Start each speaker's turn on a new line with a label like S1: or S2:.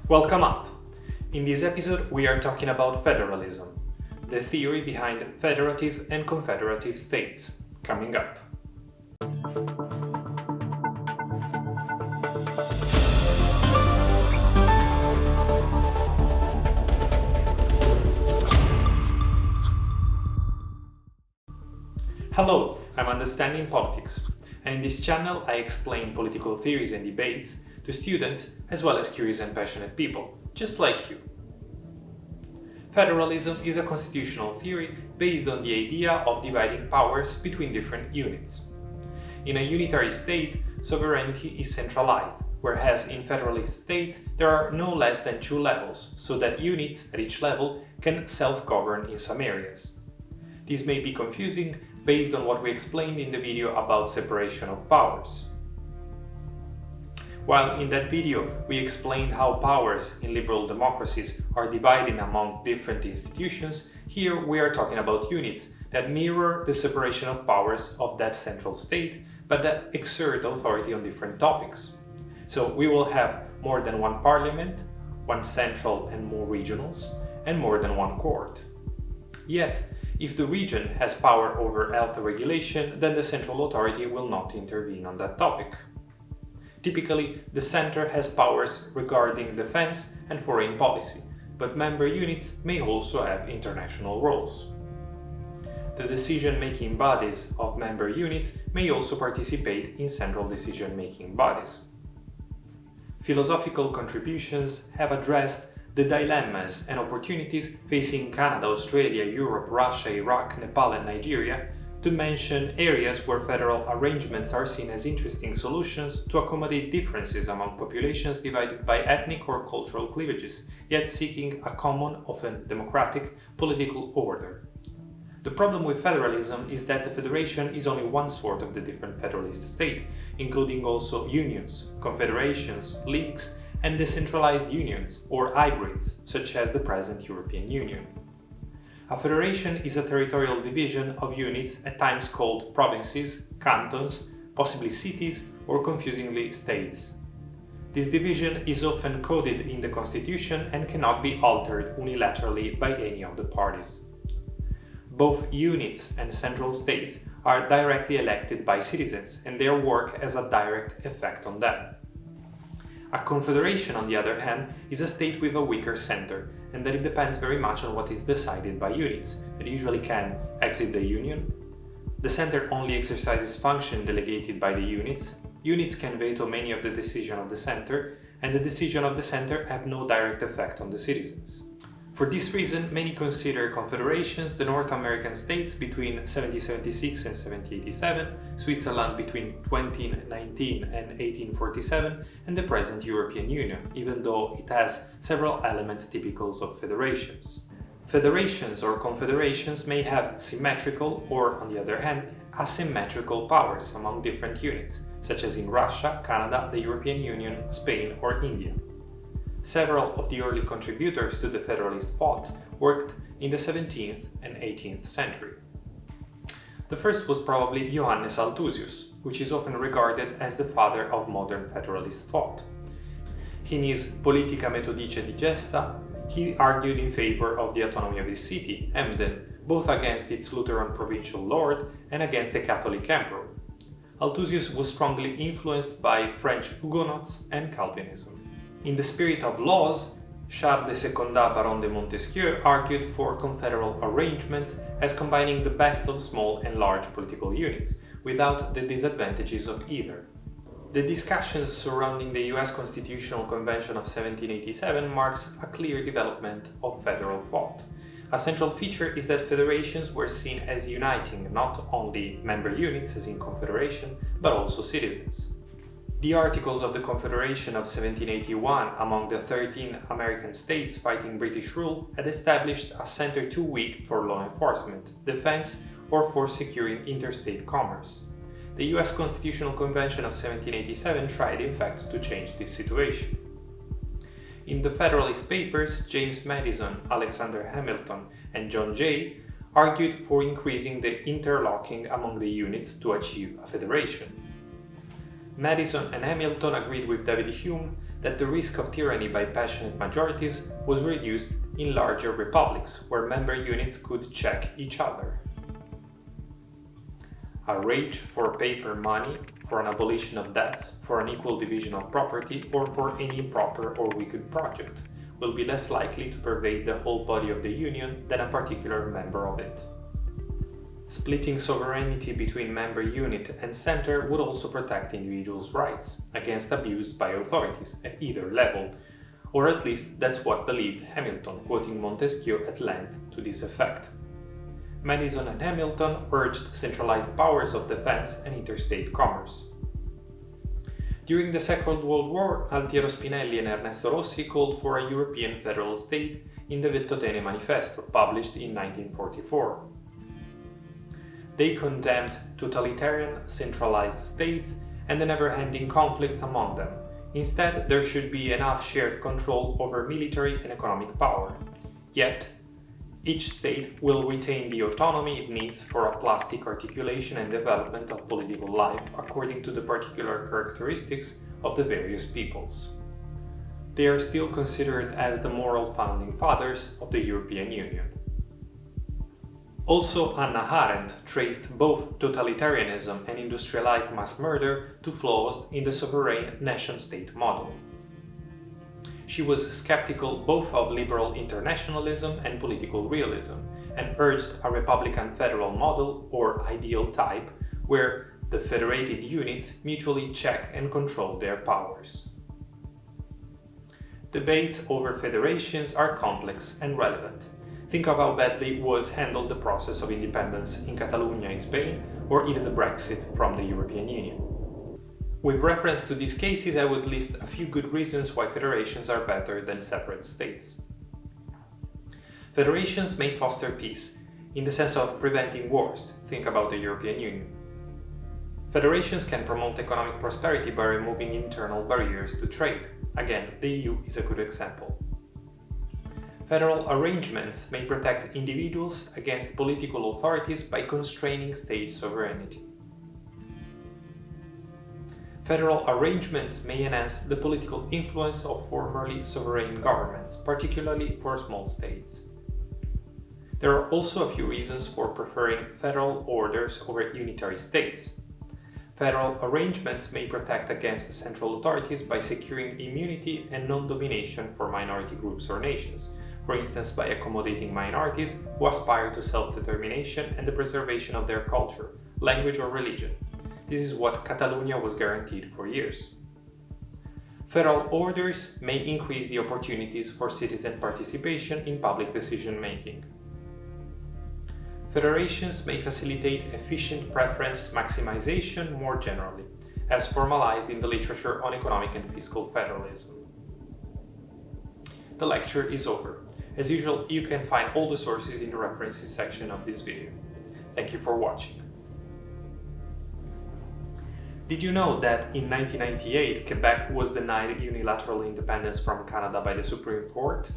S1: Welcome up! In this episode, we are talking about federalism, the theory behind federative and confederative states. Coming up. Hello, I'm Understanding Politics, and in this channel I explain political theories and debates to students as well as curious and passionate people, just like you. Federalism is a constitutional theory based on the idea of dividing powers between different units. In a unitary state, sovereignty is centralized, whereas in federalist states there are no less than two levels, so that units at each level can self-govern in some areas. This may be confusing based on what we explained in the video about separation of powers. While in that video we explained how powers in liberal democracies are divided among different institutions, here we are talking about units that mirror the separation of powers of that central state, but that exert authority on different topics. So we will have more than one parliament, one central and more regionals, and more than one court. Yet, if the region has power over health regulation, then the central authority will not intervene on that topic. Typically, the center has powers regarding defense and foreign policy, but member units may also have international roles. The decision-making bodies of member units may also participate in central decision-making bodies. Philosophical contributions have addressed the dilemmas and opportunities facing Canada, Australia, Europe, Russia, Iraq, Nepal and Nigeria, to mention areas where federal arrangements are seen as interesting solutions to accommodate differences among populations divided by ethnic or cultural cleavages, yet seeking a common, often democratic, political order. The problem with federalism is that the federation is only one sort of the different federalist state, including also unions, confederations, leagues, and decentralized unions, or hybrids, such as the present European Union. A federation is a territorial division of units at times called provinces, cantons, possibly cities, or confusingly states. This division is often coded in the constitution and cannot be altered unilaterally by any of the parties. Both units and central states are directly elected by citizens, and their work has a direct effect on them. A confederation, on the other hand, is a state with a weaker center, and that it depends very much on what is decided by units, that usually can exit the union. The center only exercises function delegated by the units. Units can veto many of the decisions of the center, and the decisions of the center have no direct effect on the citizens. For this reason, many consider confederations the North American states between 1776 and 1787, Switzerland between 2019 and 1847, and the present European Union, even though it has several elements typical of federations. Federations or confederations may have symmetrical or, on the other hand, asymmetrical powers among different units, such as in Russia, Canada, the European Union, Spain, or India. Several of the early contributors to the Federalist thought worked in the 17th and 18th century. The first was probably Johannes Althusius, which is often regarded as the father of modern Federalist thought. In his Politica Methodice Digesta, he argued in favor of the autonomy of his city, Emden, both against its Lutheran provincial lord and against the Catholic emperor. Althusius was strongly influenced by French Huguenots and Calvinism. In the Spirit of Laws, Charles de Secondat Baron de Montesquieu argued for confederal arrangements as combining the best of small and large political units, without the disadvantages of either. The discussions surrounding the US Constitutional Convention of 1787 marks a clear development of federal thought. A central feature is that federations were seen as uniting not only member units, as in confederation, but also citizens. The Articles of the Confederation of 1781 among the 13 American states fighting British rule had established a center too weak for law enforcement, defense, or for securing interstate commerce. The US Constitutional Convention of 1787 tried in fact to change this situation. In the Federalist Papers, James Madison, Alexander Hamilton, and John Jay argued for increasing the interlocking among the units to achieve a federation. Madison and Hamilton agreed with David Hume that the risk of tyranny by passionate majorities was reduced in larger republics, where member units could check each other. A rage for paper money, for an abolition of debts, for an equal division of property, or for any improper or wicked project will be less likely to pervade the whole body of the Union than a particular member of it. Splitting sovereignty between member unit and centre would also protect individuals' rights against abuse by authorities at either level, or at least that's what believed Hamilton, quoting Montesquieu at length to this effect. Madison and Hamilton urged centralized powers of defense and interstate commerce. During the Second World War, Altiero Spinelli and Ernesto Rossi called for a European federal state in the Ventotene Manifesto, published in 1944. They condemned totalitarian, centralized states and the never-ending conflicts among them. Instead, there should be enough shared control over military and economic power. Yet, each state will retain the autonomy it needs for a plastic articulation and development of political life according to the particular characteristics of the various peoples. They are still considered as the moral founding fathers of the European Union. Also, Hannah Arendt traced both totalitarianism and industrialized mass murder to flaws in the sovereign nation-state model. She was skeptical both of liberal internationalism and political realism, and urged a republican federal model or ideal type where the federated units mutually check and control their powers. Debates over federations are complex and relevant. Think of how badly was handled the process of independence in Catalonia in Spain, or even the Brexit from the European Union. With reference to these cases, I would list a few good reasons why federations are better than separate states. Federations may foster peace, in the sense of preventing wars. Think about the European Union. Federations can promote economic prosperity by removing internal barriers to trade. Again, the EU is a good example. Federal arrangements may protect individuals against political authorities by constraining state sovereignty. Federal arrangements may enhance the political influence of formerly sovereign governments, particularly for small states. There are also a few reasons for preferring federal orders over unitary states. Federal arrangements may protect against central authorities by securing immunity and non-domination for minority groups or nations, for instance by accommodating minorities who aspire to self-determination and the preservation of their culture, language or religion. This is what Catalonia was guaranteed for years. Federal orders may increase the opportunities for citizen participation in public decision-making. Federations may facilitate efficient preference maximization more generally, as formalized in the literature on economic and fiscal federalism. The lecture is over. As usual, you can find all the sources in the references section of this video. Thank you for watching. Did you know that in 1998 Quebec was denied unilateral independence from Canada by the Supreme Court?